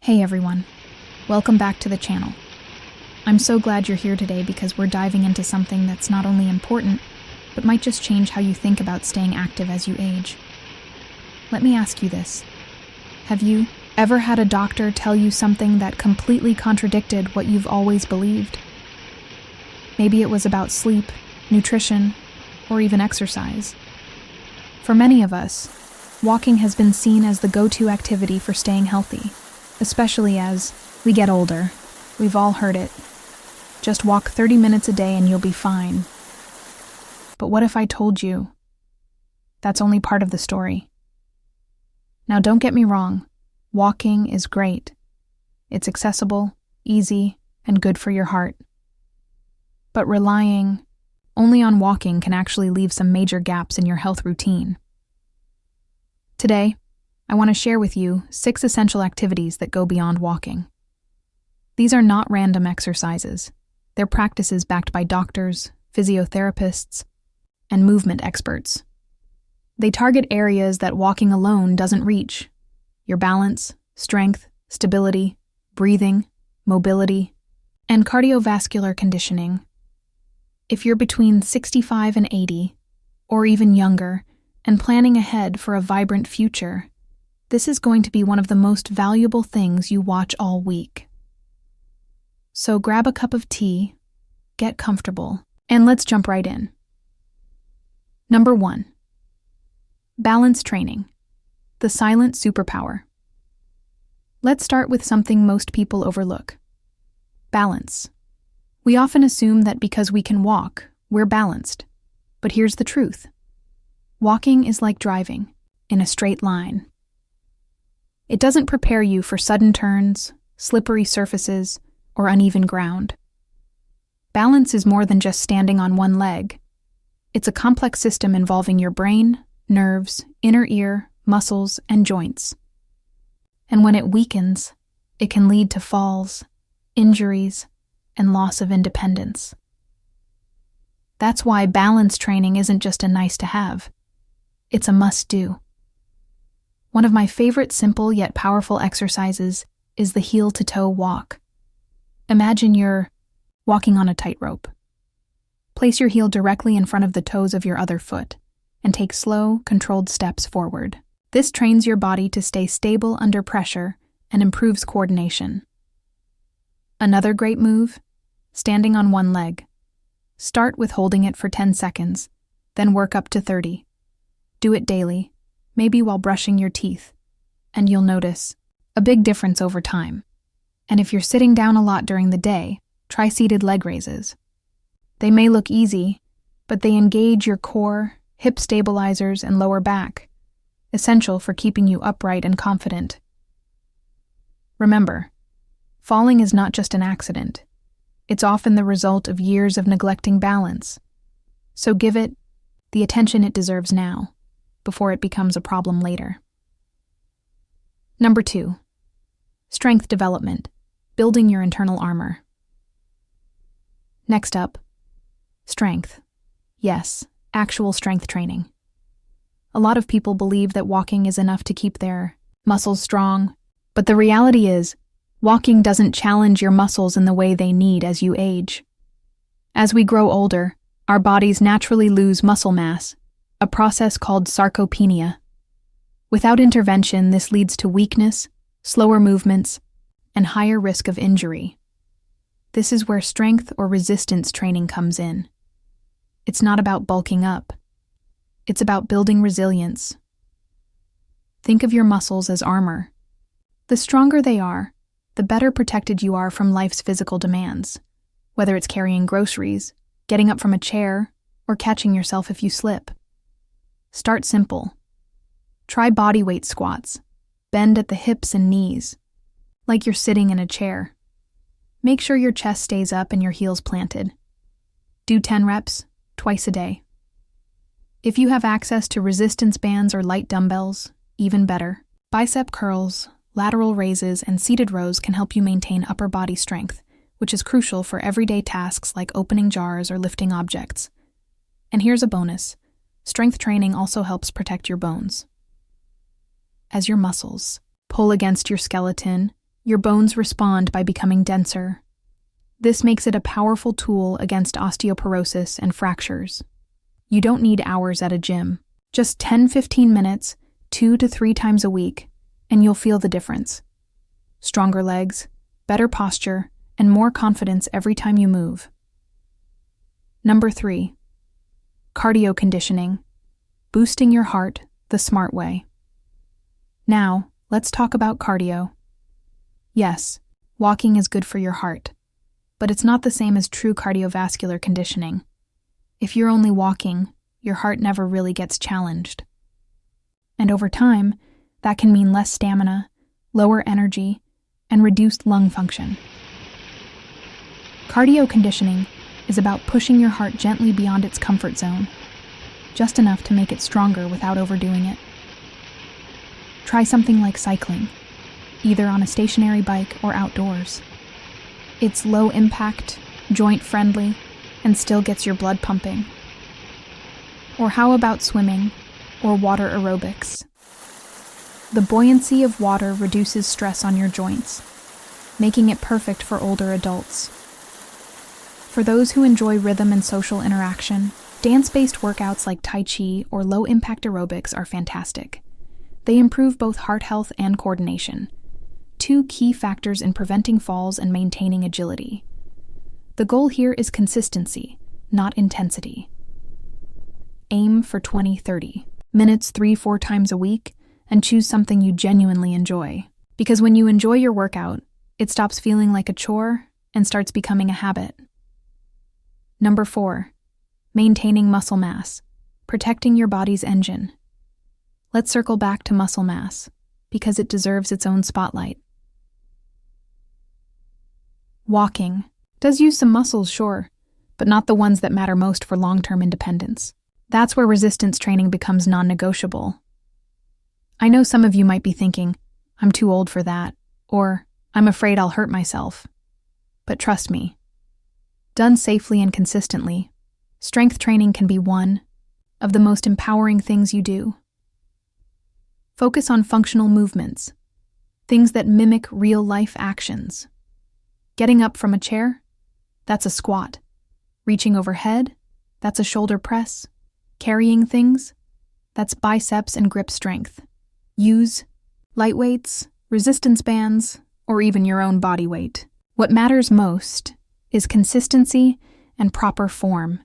Hey everyone, welcome back to the channel. I'm so glad you're here today because we're diving into something that's not only important, but might just change how you think about staying active as you age. Let me ask you this. Have you ever had a doctor tell you something that completely contradicted what you've always believed? Maybe it was about sleep, nutrition, or even exercise. For many of us, walking has been seen as the go-to activity for staying healthy. Especially as we get older. We've all heard it. Just walk 30 minutes a day and you'll be fine. But what if I told you that's only part of the story? Now don't get me wrong, walking is great. It's accessible, easy, and good for your heart. But relying only on walking can actually leave some major gaps in your health routine. Today, I want to share with you 6 essential activities that go beyond walking. These are not random exercises. They're practices backed by doctors, physiotherapists, and movement experts. They target areas that walking alone doesn't reach: your balance, strength, stability, breathing, mobility, and cardiovascular conditioning. If you're between 65 and 80, or even younger, and planning ahead for a vibrant future, this is going to be one of the most valuable things you watch all week. So grab a cup of tea, get comfortable, and let's jump right in. Number 1. Balance training, the silent superpower. Let's start with something most people overlook: balance. We often assume that because we can walk, we're balanced. But here's the truth. Walking is like driving, in a straight line. It doesn't prepare you for sudden turns, slippery surfaces, or uneven ground. Balance is more than just standing on one leg. It's a complex system involving your brain, nerves, inner ear, muscles, and joints. And when it weakens, it can lead to falls, injuries, and loss of independence. That's why balance training isn't just a nice-to-have. It's a must-do. One of my favorite simple yet powerful exercises is the heel-to-toe walk. Imagine you're walking on a tightrope. Place your heel directly in front of the toes of your other foot and take slow, controlled steps forward. This trains your body to stay stable under pressure and improves coordination. Another great move: standing on one leg. Start with holding it for 10 seconds, then work up to 30. Do it daily, maybe while brushing your teeth, and you'll notice a big difference over time. And if you're sitting down a lot during the day, try seated leg raises. They may look easy, but they engage your core, hip stabilizers, and lower back, essential for keeping you upright and confident. Remember, falling is not just an accident. It's often the result of years of neglecting balance. So give it the attention it deserves now, before it becomes a problem later. Number 2. Strength development, building your internal armor. Next up, strength. Yes, actual strength training. A lot of people believe that walking is enough to keep their muscles strong, but the reality is, walking doesn't challenge your muscles in the way they need as you age. As we grow older, our bodies naturally lose muscle mass, a process called sarcopenia. Without intervention, this leads to weakness, slower movements, and higher risk of injury. This is where strength or resistance training comes in. It's not about bulking up. It's about building resilience. Think of your muscles as armor. The stronger they are, the better protected you are from life's physical demands, whether it's carrying groceries, getting up from a chair, or catching yourself if you slip. Start simple. Try bodyweight squats. Bend at the hips and knees, like you're sitting in a chair. Make sure your chest stays up and your heels planted. Do 10 reps, twice a day. If you have access to resistance bands or light dumbbells, even better. Bicep curls, lateral raises, and seated rows can help you maintain upper body strength, which is crucial for everyday tasks like opening jars or lifting objects. And here's a bonus. Strength training also helps protect your bones. As your muscles pull against your skeleton, Your bones respond by becoming denser. This makes it a powerful tool against osteoporosis and fractures. You don't need hours at a gym. Just 10-15 minutes, 2 to 3 times a week, and you'll feel the difference. Stronger legs, better posture, and more confidence every time you move. Number 3. Cardio conditioning. Boosting your heart the smart way. Now, let's talk about cardio. Yes, walking is good for your heart, but it's not the same as true cardiovascular conditioning. If you're only walking, your heart never really gets challenged. And over time, that can mean less stamina, lower energy, and reduced lung function. Cardio conditioning is about pushing your heart gently beyond its comfort zone, just enough to make it stronger without overdoing it. Try something like cycling, either on a stationary bike or outdoors. It's low impact, joint friendly, and still gets your blood pumping. Or how about swimming or water aerobics? The buoyancy of water reduces stress on your joints, making it perfect for older adults. For those who enjoy rhythm and social interaction, dance-based workouts like Tai Chi or low-impact aerobics are fantastic. They improve both heart health and coordination, two key factors in preventing falls and maintaining agility. The goal here is consistency, not intensity. Aim for 20-30 minutes 3-4 times a week, and choose something you genuinely enjoy. Because when you enjoy your workout, it stops feeling like a chore and starts becoming a habit. Number 4. Maintaining muscle mass, protecting your body's engine. Let's circle back to muscle mass, because it deserves its own spotlight. Walking does use some muscles, sure, but not the ones that matter most for long-term independence. That's where resistance training becomes non-negotiable. I know some of you might be thinking, I'm too old for that, or I'm afraid I'll hurt myself. But trust me, done safely and consistently, strength training can be one of the most empowering things you do. Focus on functional movements, things that mimic real-life actions. Getting up from a chair? That's a squat. Reaching overhead? That's a shoulder press. Carrying things? That's biceps and grip strength. Use light weights, resistance bands, or even your own body weight. What matters most is consistency and proper form.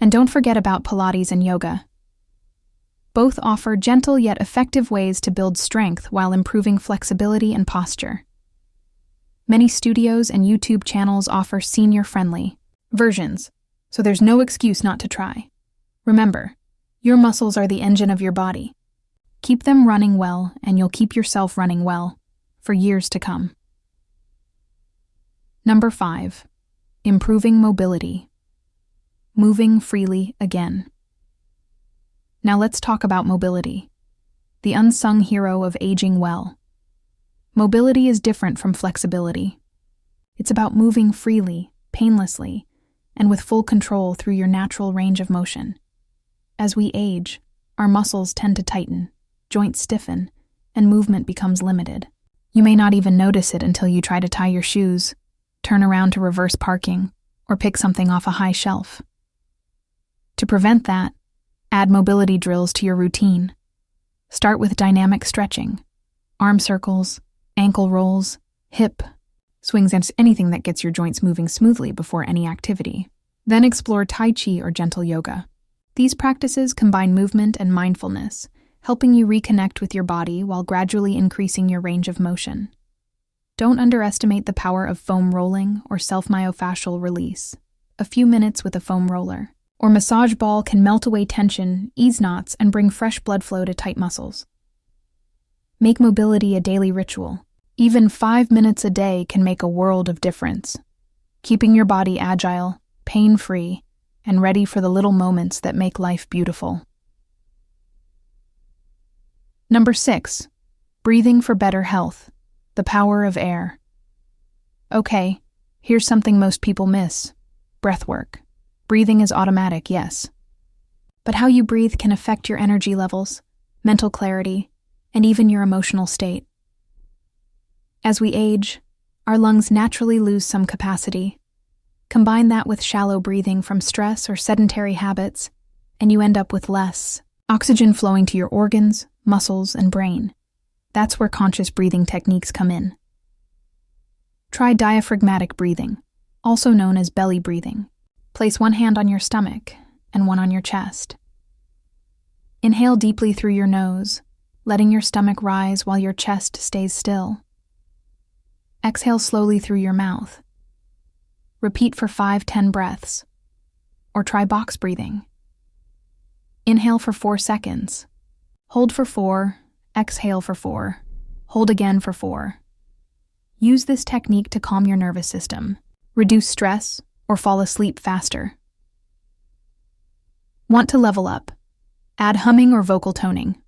And don't forget about Pilates and yoga. Both offer gentle yet effective ways to build strength while improving flexibility and posture. Many studios and YouTube channels offer senior-friendly versions, so there's no excuse not to try. Remember, your muscles are the engine of your body. Keep them running well, and you'll keep yourself running well for years to come. Number 5. Improving mobility. Moving freely again. Now let's talk about mobility, the unsung hero of aging well. Mobility is different from flexibility. It's about moving freely, painlessly, and with full control through your natural range of motion. As we age, our muscles tend to tighten, joints stiffen, and movement becomes limited. You may not even notice it until you try to tie your shoes, turn around to reverse parking, or pick something off a high shelf. To prevent that, add mobility drills to your routine. Start with dynamic stretching, arm circles, ankle rolls, hip swings, and anything that gets your joints moving smoothly before any activity. Then explore Tai Chi or gentle yoga. These practices combine movement and mindfulness, helping you reconnect with your body while gradually increasing your range of motion. Don't underestimate the power of foam rolling or self-myofascial release. A few minutes with a foam roller or massage ball can melt away tension, ease knots, and bring fresh blood flow to tight muscles. Make mobility a daily ritual. Even 5 minutes a day can make a world of difference, keeping your body agile, pain-free, and ready for the little moments that make life beautiful. Number 6. Breathing for better health. The power of air. Okay, here's something most people miss. Breathwork. Breathing is automatic, yes. But how you breathe can affect your energy levels, mental clarity, and even your emotional state. As we age, our lungs naturally lose some capacity. Combine that with shallow breathing from stress or sedentary habits, and you end up with less oxygen flowing to your organs, muscles, and brain. That's where conscious breathing techniques come in. Try diaphragmatic breathing, also known as belly breathing. Place one hand on your stomach and one on your chest. Inhale deeply through your nose, letting your stomach rise while your chest stays still. Exhale slowly through your mouth. Repeat for 5-10 breaths. Or try box breathing. Inhale for 4 seconds. Hold for 4, exhale for 4, hold again for 4. Use this technique to calm your nervous system, reduce stress, or fall asleep faster. Want to level up? Add humming or vocal toning.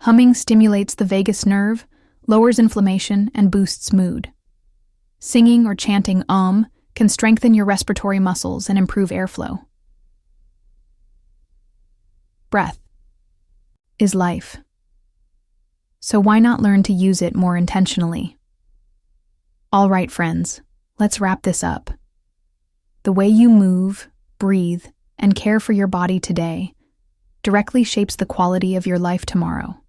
Humming stimulates the vagus nerve, lowers inflammation, and boosts mood. Singing or chanting can strengthen your respiratory muscles and improve airflow. Breath is life. So why not learn to use it more intentionally? All right, friends, let's wrap this up. The way you move, breathe, and care for your body today directly shapes the quality of your life tomorrow.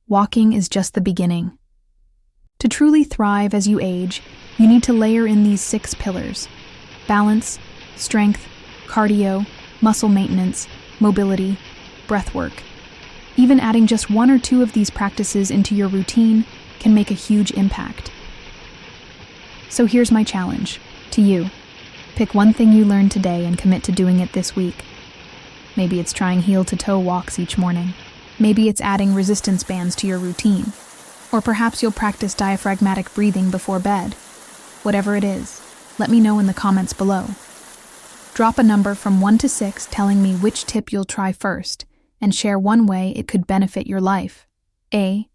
Walking is just the beginning. To truly thrive as you age, you need to layer in these 6 pillars: balance, strength, cardio, muscle maintenance, mobility, breathwork. Even adding just 1 or 2 of these practices into your routine can make a huge impact. So here's my challenge to you. Pick one thing you learned today and commit to doing it this week. Maybe it's trying heel-to-toe walks each morning. Maybe it's adding resistance bands to your routine. Or perhaps you'll practice diaphragmatic breathing before bed. Whatever it is, let me know in the comments below. Drop a number from 1 to 6 telling me which tip you'll try first, and share one way it could benefit your life. A.